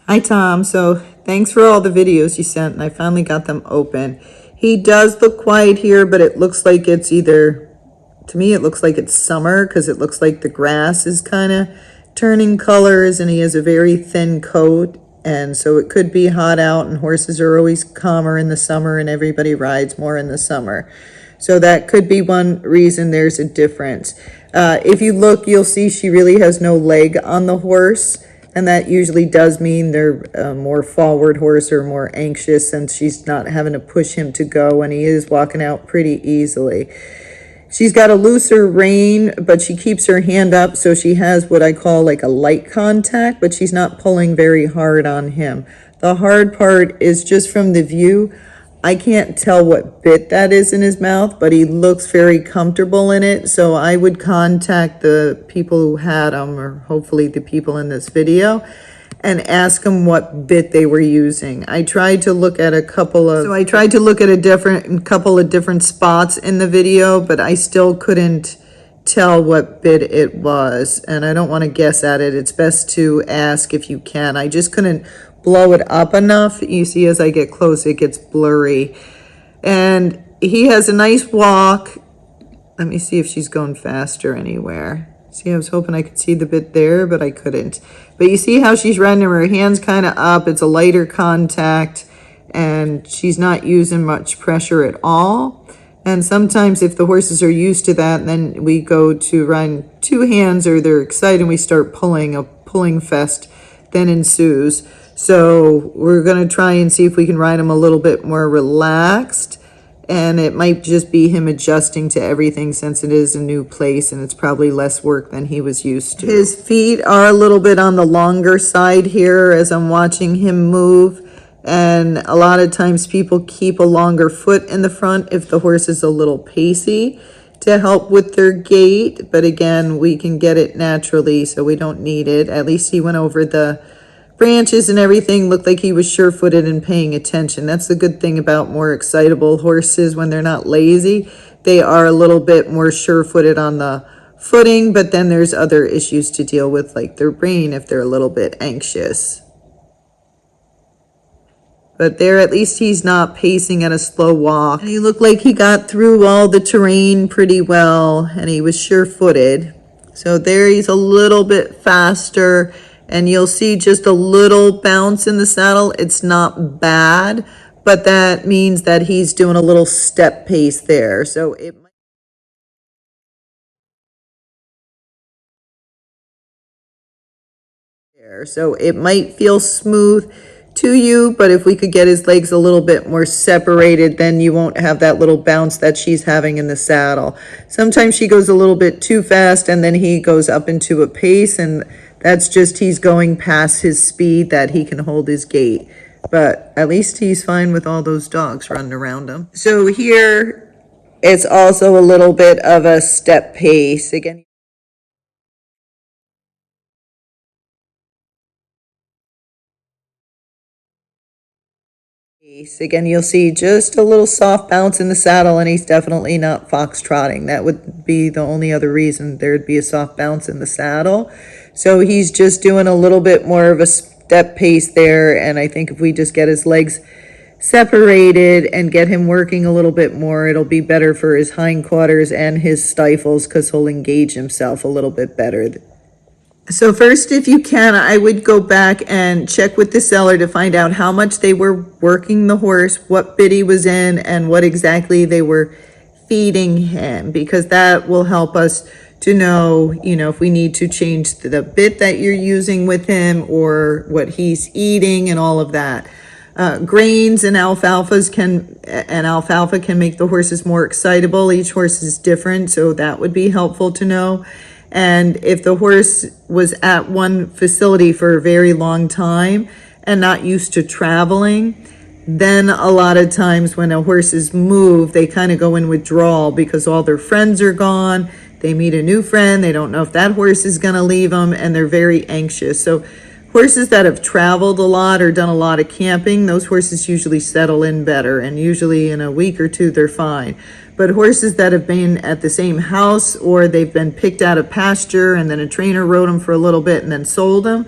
Hi, Tom. So thanks for all the videos you sent, and I finally got them open. He does look quiet here, but it looks like it's either, to me, it looks like it's summer because it looks like the grass is kind of turning colors and he has a very thin coat. And so it could be hot out, and horses are always calmer in the summer and everybody rides more in the summer. So that could be one reason there's a difference. If you look, you'll see she really has no leg on the horse. And that usually does mean they're a more forward horse or more anxious, since she's not having to push him to go, and he is walking out pretty easily. She's got a looser rein, but she keeps her hand up, so she has what I call like a light contact, but she's not pulling very hard on him. The hard part is just from the view. I can't tell what bit that is in his mouth, but he looks very comfortable in it. So I would contact the people who had him, or hopefully the people in this video, and ask them what bit they were using. I tried to look at a couple of different spots in the video, but I still couldn't tell what bit it was, and I don't want to guess at it. It's best to ask if you can. I just couldn't blow it up enough. You see, as I get close, it gets blurry. And he has a nice walk. Let me see if she's going faster anywhere. See, I was hoping I could see the bit there, but I couldn't. But you see how she's running, her hands kind of up. It's a lighter contact, and she's not using much pressure at all. And sometimes if the horses are used to that, then we go to run two hands, or they're excited and we start pulling. A pulling fest then ensues. So we're going to try and see if we can ride him a little bit more relaxed. And it might just be him adjusting to everything, since it is a new place and it's probably less work than he was used to. His feet are a little bit on the longer side here as I'm watching him move. And a lot of times people keep a longer foot in the front if the horse is a little pacey to help with their gait. But again, we can get it naturally, so we don't need it. At least he went over the branches and everything, looked like he was sure-footed and paying attention. That's the good thing about more excitable horses. When they're not lazy, they are a little bit more sure-footed on the footing, but then there's other issues to deal with, like their brain, if they're a little bit anxious. But there, at least he's not pacing at a slow walk. And he looked like he got through all the terrain pretty well, and he was sure-footed. So there, he's a little bit faster, and you'll see just a little bounce in the saddle. It's not bad, but that means that he's doing a little step pace there. So it might feel smooth to you, but if we could get his legs a little bit more separated, then you won't have that little bounce that she's having in the saddle. Sometimes she goes a little bit too fast, and then he goes up into a pace, and that's just he's going past his speed that he can hold his gait. But at least he's fine with all those dogs running around him. So here, it's also a little bit of a step pace. Again, you'll see just a little soft bounce in the saddle, and he's definitely not foxtrotting. That would be the only other reason there'd be a soft bounce in the saddle. So he's just doing a little bit more of a step pace there, and I think if we just get his legs separated and get him working a little bit more, it'll be better for his hindquarters and his stifles, because he'll engage himself a little bit better. So first, if you can, I would go back and check with the seller to find out how much they were working the horse, what bit he was in, and what exactly they were feeding him, because that will help us to know, if we need to change the bit that you're using with him, or what he's eating and all of that. Grains and alfalfa can make the horses more excitable. Each horse is different, so that would be helpful to know. And if the horse was at one facility for a very long time and not used to traveling, then a lot of times when a horses move, they kind of go in withdrawal because all their friends are gone. They meet a new friend. They don't know if that horse is going to leave them, and they're very anxious. So horses that have traveled a lot or done a lot of camping, those horses usually settle in better, and usually in a week or two, they're fine. But horses that have been at the same house, or they've been picked out of pasture and then a trainer rode them for a little bit and then sold them,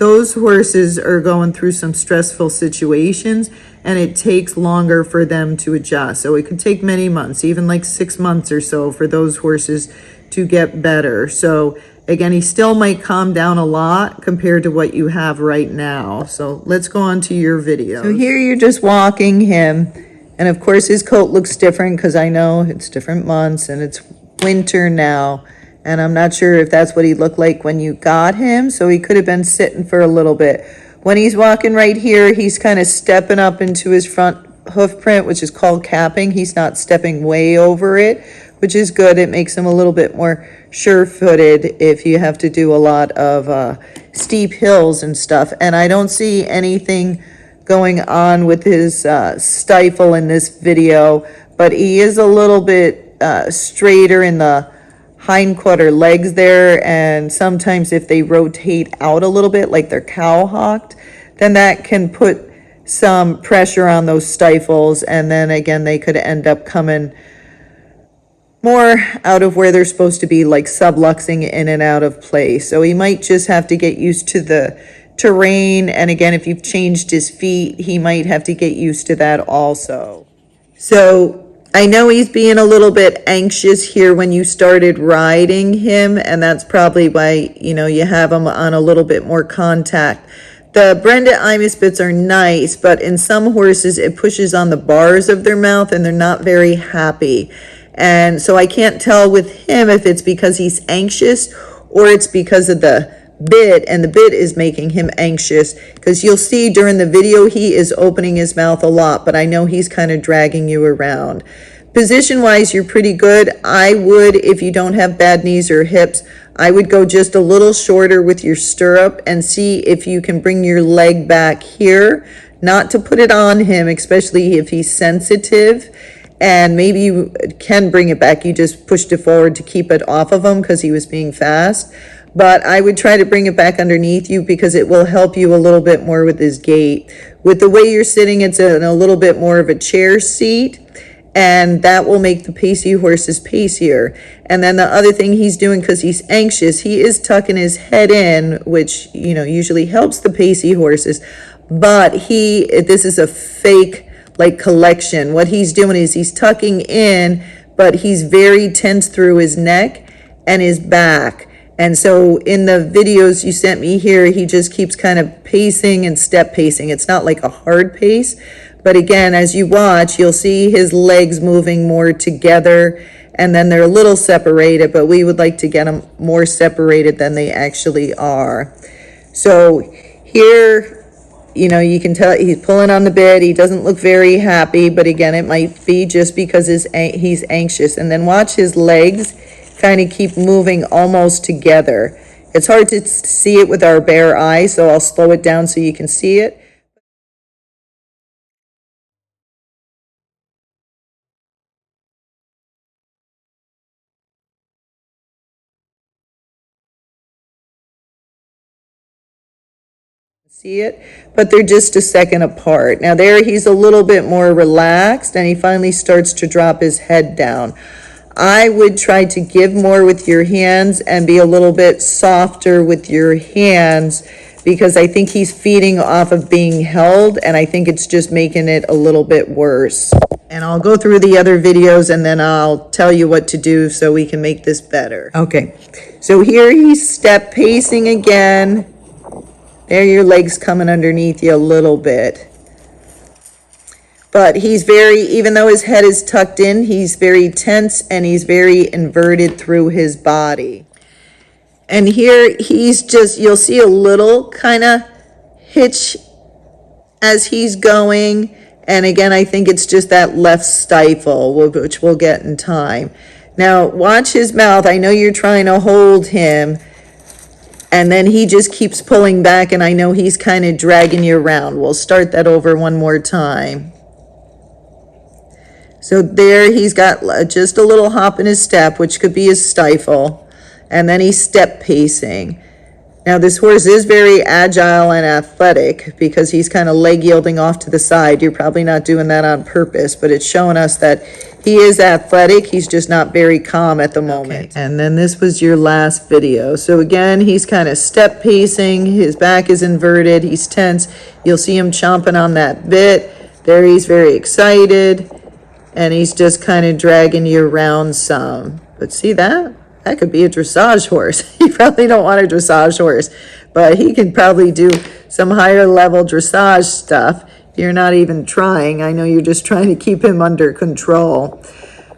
those horses are going through some stressful situations, and it takes longer for them to adjust. So it could take many months, even like 6 months or so, for those horses to get better. So again, he still might calm down a lot compared to what you have right now. So let's go on to your video. So here you're just walking him, and of course his coat looks different because I know it's different months and it's winter now. And I'm not sure if that's what he looked like when you got him. So he could have been sitting for a little bit. When he's walking right here, he's kind of stepping up into his front hoof print, which is called capping. He's not stepping way over it, which is good. It makes him a little bit more sure-footed if you have to do a lot of steep hills and stuff. And I don't see anything going on with his stifle in this video, but he is a little bit straighter in the hindquarter legs there, and sometimes if they rotate out a little bit like they're cow-hocked, then that can put some pressure on those stifles, and then again they could end up coming more out of where they're supposed to be, like subluxing in and out of place. So he might just have to get used to the terrain, and again, if you've changed his feet, he might have to get used to that also. So I know he's being a little bit anxious here when you started riding him, and that's probably why, you know, you have him on a little bit more contact. The Brenda Imus bits are nice, but in some horses it pushes on the bars of their mouth and they're not very happy. And so I can't tell with him if it's because he's anxious or it's because of the bit, and the bit is making him anxious, because you'll see during the video he is opening his mouth a lot, but I know he's kind of dragging you around. Position wise, you're pretty good. I would, if you don't have bad knees or hips, I would go just a little shorter with your stirrup and see if you can bring your leg back here, not to put it on him, especially if he's sensitive. And maybe you can bring it back, you just pushed it forward to keep it off of him because he was being fast. But I would try to bring it back underneath you because it will help you a little bit more with his gait. With the way you're sitting, it's in a little bit more of a chair seat, and that will make the pacey horses pacier. And then the other thing he's doing, because he's anxious, he is tucking his head in, which, you know, usually helps the pacey horses. But this is a fake, like, collection. What he's doing is he's tucking in, but he's very tense through his neck and his back. And so in the videos you sent me here, he just keeps kind of pacing and step pacing. It's not like a hard pace, but again, as you watch, you'll see his legs moving more together, and then they're a little separated, but we would like to get them more separated than they actually are. So here, you know, you can tell he's pulling on the bit. He doesn't look very happy, but again, it might be just because he's anxious. And then watch his legs kind of keep moving almost together. It's hard to see it with our bare eye, so I'll slow it down so you can see it. See it, but they're just a second apart. Now there he's a little bit more relaxed, and he finally starts to drop his head down. I would try to give more with your hands and be a little bit softer with your hands, because I think he's feeding off of being held, and I think it's just making it a little bit worse. And I'll go through the other videos and then I'll tell you what to do so we can make this better. Okay, so here he's step pacing again. There, your legs coming underneath you a little bit. But he's even though his head is tucked in, he's very tense and he's very inverted through his body. And here he's just, you'll see a little kind of hitch as he's going. And again, I think it's just that left stifle, which we'll get in time. Now, watch his mouth. I know you're trying to hold him, and then he just keeps pulling back, and I know he's kind of dragging you around. We'll start that over one more time. So there he's got just a little hop in his step, which could be his stifle, and then he's step pacing. Now this horse is very agile and athletic because he's kind of leg yielding off to the side. You're probably not doing that on purpose, but it's showing us that He is athletic, he's just not very calm at the moment. Okay. And then this was your last video. So again, he's kind of step pacing, his back is inverted, he's tense. You'll see him chomping on that bit. There, he's very excited, and he's just kind of dragging you around some. But see that? That could be a dressage horse. You probably don't want a dressage horse, but he can probably do some higher level dressage stuff. You're not even trying. I know you're just trying to keep him under control.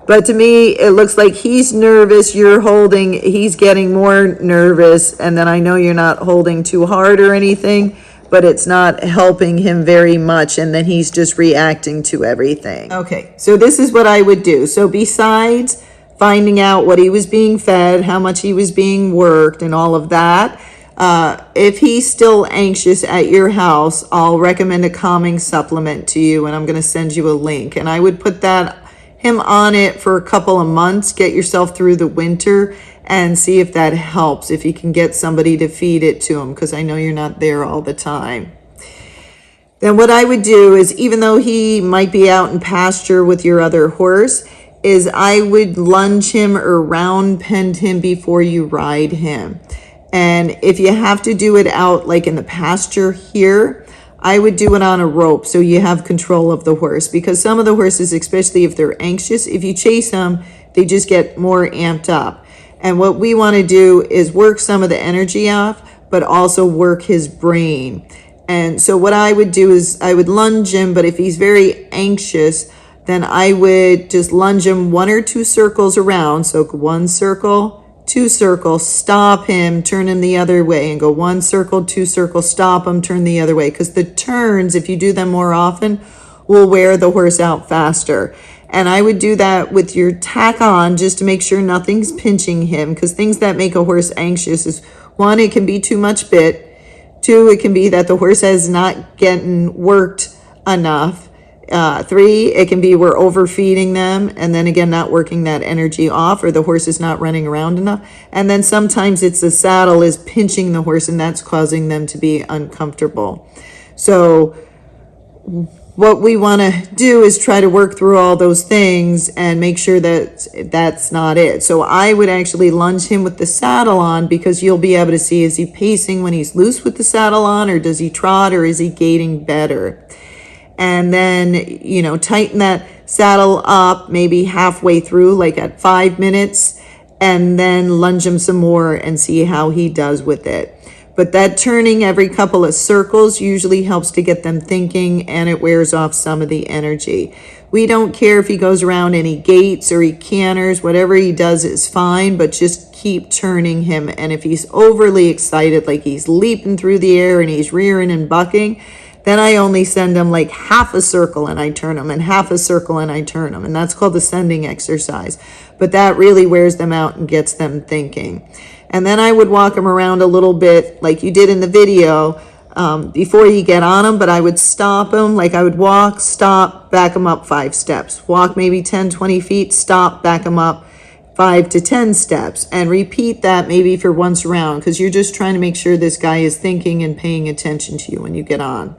But to me, it looks like he's nervous. You're holding, he's getting more nervous. And then I know you're not holding too hard or anything, but it's not helping him very much. And then he's just reacting to everything. Okay, so this is what I would do. So besides finding out what he was being fed, how much he was being worked, and all of that, if he's still anxious at your house, I'll recommend a calming supplement to you, and I'm going to send you a link. And I would put him on it for a couple of months, get yourself through the winter, and see if that helps, if you can get somebody to feed it to him, because I know you're not there all the time. Then what I would do is, even though he might be out in pasture with your other horse, is I would lunge him or round pend him before you ride him. And if you have to do it out like in the pasture here, I would do it on a rope so you have control of the horse. Because some of the horses, especially if they're anxious, if you chase them, they just get more amped up. And what we want to do is work some of the energy off, but also work his brain. And so what I would do is I would lunge him, but if he's very anxious, then I would just lunge him 1 or 2 circles around. So 1 circle, 2 circles, stop him, turn him the other way, and go 1 circle, 2 circles, stop him, turn the other way. Because the turns, if you do them more often, will wear the horse out faster. And I would do that with your tack on, just to make sure nothing's pinching him. Because things that make a horse anxious is, 1, it can be too much bit. 2, it can be that the horse is not getting worked enough. 3, it can be we're overfeeding them, and then again not working that energy off, or the horse is not running around enough. And then sometimes it's the saddle is pinching the horse, and that's causing them to be uncomfortable. So what we want to do is try to work through all those things and make sure that that's not it. So I would actually lunge him with the saddle on, because you'll be able to see, is he pacing when he's loose with the saddle on, or does he trot, or is he gaiting better? And then, you know, tighten that saddle up maybe halfway through, like at 5 minutes, and then lunge him some more and see how he does with it. But that turning every couple of circles usually helps to get them thinking, and it wears off some of the energy. We don't care if he goes around and he gates or he canters, whatever he does is fine, but just keep turning him. And if he's overly excited, like he's leaping through the air and he's rearing and bucking, then I only send them like half a circle and I turn them, and half a circle and I turn them. And that's called the sending exercise. But that really wears them out and gets them thinking. And then I would walk them around a little bit like you did in the video before you get on them. But I would stop them, like I would walk, stop, back them up 5 steps. Walk maybe 10, 20 feet, stop, back them up 5 to 10 steps. And repeat that maybe for once around, because you're just trying to make sure this guy is thinking and paying attention to you when you get on.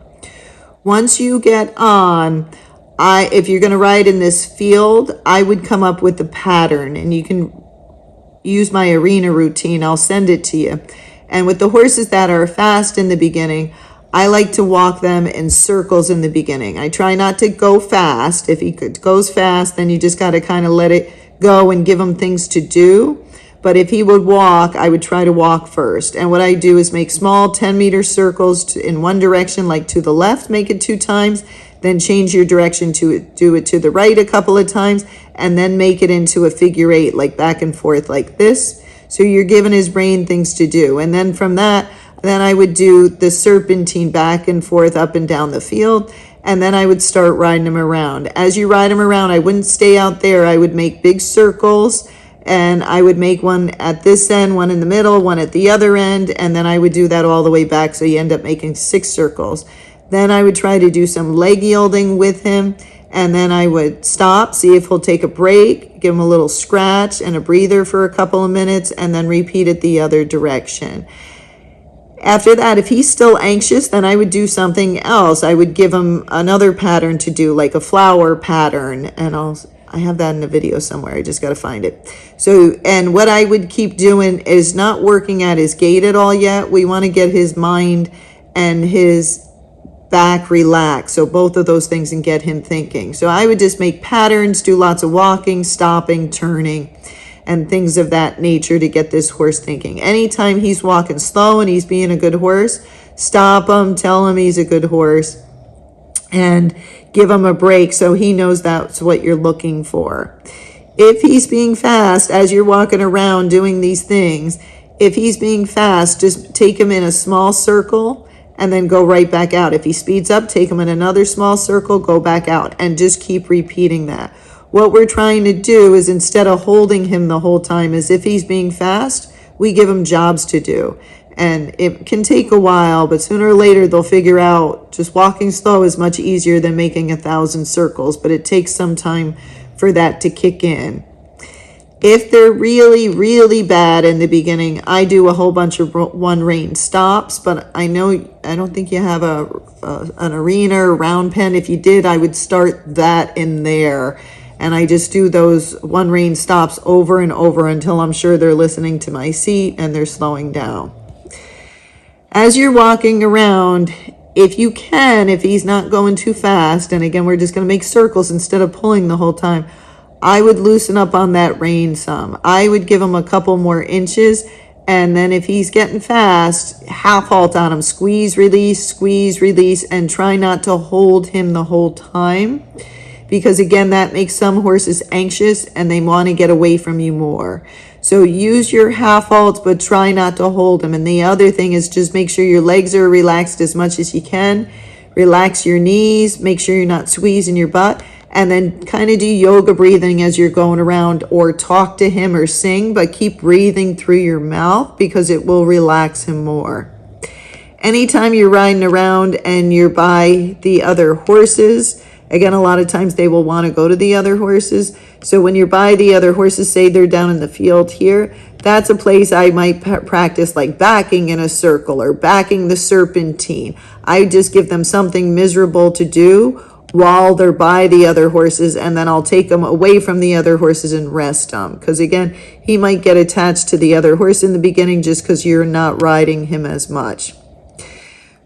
Once you get on, if you're going to ride in this field, I would come up with a pattern, and you can use my arena routine. I'll send it to you. And with the horses that are fast in the beginning, I like to walk them in circles in the beginning. I try not to go fast. If he goes fast, then you just got to kind of let it go and give him things to do. But if he would walk, I would try to walk first. And what I do is make small 10-meter circles in one direction, like to the left, make it 2 times, then change your direction to do it to the right a couple of times, and then make it into a figure 8, like back and forth like this. So you're giving his brain things to do. And then from that, then I would do the serpentine back and forth up and down the field. And then I would start riding him around. As you ride him around, I wouldn't stay out there. I would make big circles. And I would make one at this end, one in the middle, one at the other end, and then I would do that all the way back, so you end up making 6 circles. Then I would try to do some leg yielding with him, and then I would stop, see if he'll take a break, give him a little scratch and a breather for a couple of minutes, and then repeat it the other direction. After that, if he's still anxious, then I would do something else. I would give him another pattern to do, like a flower pattern, and I have that in the video somewhere. I just got to find it. So, and what I would keep doing is not working at his gait at all yet. We want to get his mind and his back relaxed. So both of those things, and get him thinking. So I would just make patterns, do lots of walking, stopping, turning, and things of that nature to get this horse thinking. Anytime he's walking slow and he's being a good horse, stop him, tell him he's a good horse, and give him a break so he knows that's what you're looking for. If he's being fast as you're walking around doing these things, if he's being fast, just take him in a small circle and then go right back out. If he speeds up, take him in another small circle, go back out, and just keep repeating that. What we're trying to do is, instead of holding him the whole time as if he's being fast, we give him jobs to do. And it can take a while, but sooner or later they'll figure out just walking slow is much easier than making 1,000 circles, but it takes some time for that to kick in. If they're really, really bad in the beginning, I do a whole bunch of one rein stops, but I don't think you have an arena or round pen. If you did, I would start that in there. And I just do those one rein stops over and over until I'm sure they're listening to my seat and they're slowing down. As you're walking around, if you can, if he's not going too fast, and again, we're just going to make circles instead of pulling the whole time, I would loosen up on that rein some. I would give him a couple more inches, and then if he's getting fast, half halt on him, squeeze, release, and try not to hold him the whole time. Because again, that makes some horses anxious and they want to get away from you more. So use your half halts, but try not to hold them. And the other thing is just make sure your legs are relaxed as much as you can. Relax your knees, make sure you're not squeezing your butt, and then kind of do yoga breathing as you're going around, or talk to him or sing, but keep breathing through your mouth because it will relax him more. Anytime you're riding around and you're by the other horses, again, a lot of times they will want to go to the other horses. So when you're by the other horses, say they're down in the field here, that's a place I might practice like backing in a circle or backing the serpentine. I just give them something miserable to do while they're by the other horses, and then I'll take them away from the other horses and rest them. Because again, he might get attached to the other horse in the beginning just because you're not riding him as much.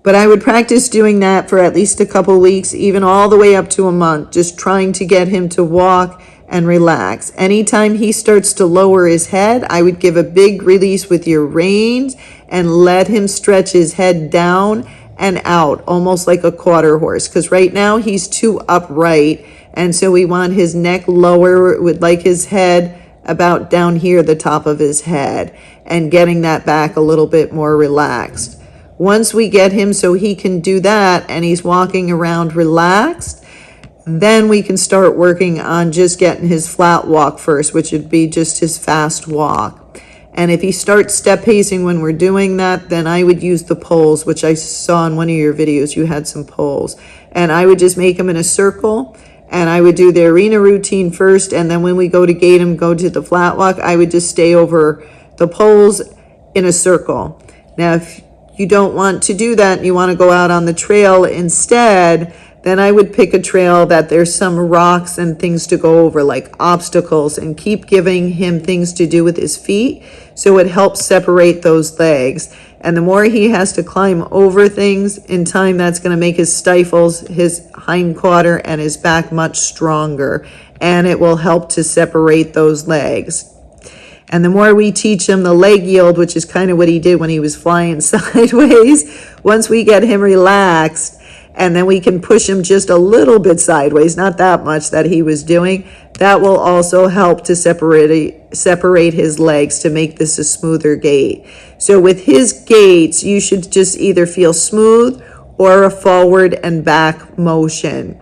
But I would practice doing that for at least a couple weeks, even all the way up to a month, just trying to get him to walk and relax. Anytime he starts to lower his head, I would give a big release with your reins and let him stretch his head down and out, almost like a quarter horse. Because right now he's too upright, and so we want his neck lower with like his head about down here, the top of his head, and getting that back a little bit more relaxed. Once we get him so he can do that and he's walking around relaxed, then we can start working on just getting his flat walk first, which would be just his fast walk. And if he starts step pacing when we're doing that, then I would use the poles, which I saw in one of your videos, you had some poles. And I would just make him in a circle, and I would do the arena routine first, and then when we go to gate him, go to the flat walk, I would just stay over the poles in a circle. Now, if you don't want to do that and you want to go out on the trail instead, then I would pick a trail that there's some rocks and things to go over, like obstacles, and keep giving him things to do with his feet so it helps separate those legs. And the more he has to climb over things in time, that's going to make his stifles, his hindquarter, and his back much stronger, and it will help to separate those legs. And the more we teach him the leg yield, which is kind of what he did when he was flying sideways, once we get him relaxed, and then we can push him just a little bit sideways, not that much that he was doing, that will also help to separate his legs to make this a smoother gait. So with his gaits, you should just either feel smooth or a forward and back motion.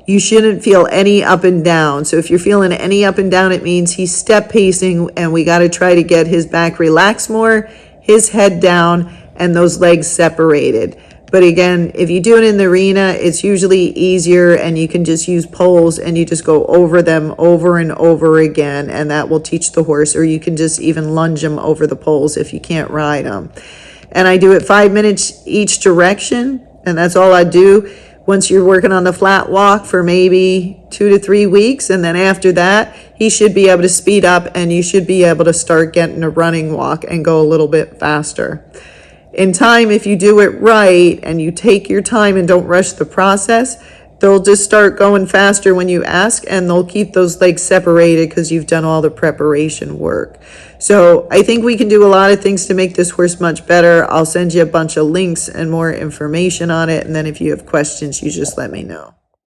You shouldn't feel any up and down. So if you're feeling any up and down, it means he's step pacing, and we got to try to get his back relaxed more, his head down, and those legs separated. But again, if you do it in the arena, it's usually easier, and you can just use poles and you just go over them over and over again, and that will teach the horse. Or you can just even lunge them over the poles if you can't ride them. And I do it 5 minutes each direction, and that's all I do. once you're working on the flat walk for maybe 2 to 3 weeks. And then after that, he should be able to speed up and you should be able to start getting a running walk and go a little bit faster. In time, if you do it right and you take your time and don't rush the process, they'll just start going faster when you ask, and they'll keep those legs separated because you've done all the preparation work. So I think we can do a lot of things to make this horse much better. I'll send you a bunch of links and more information on it. And then if you have questions, you just let me know.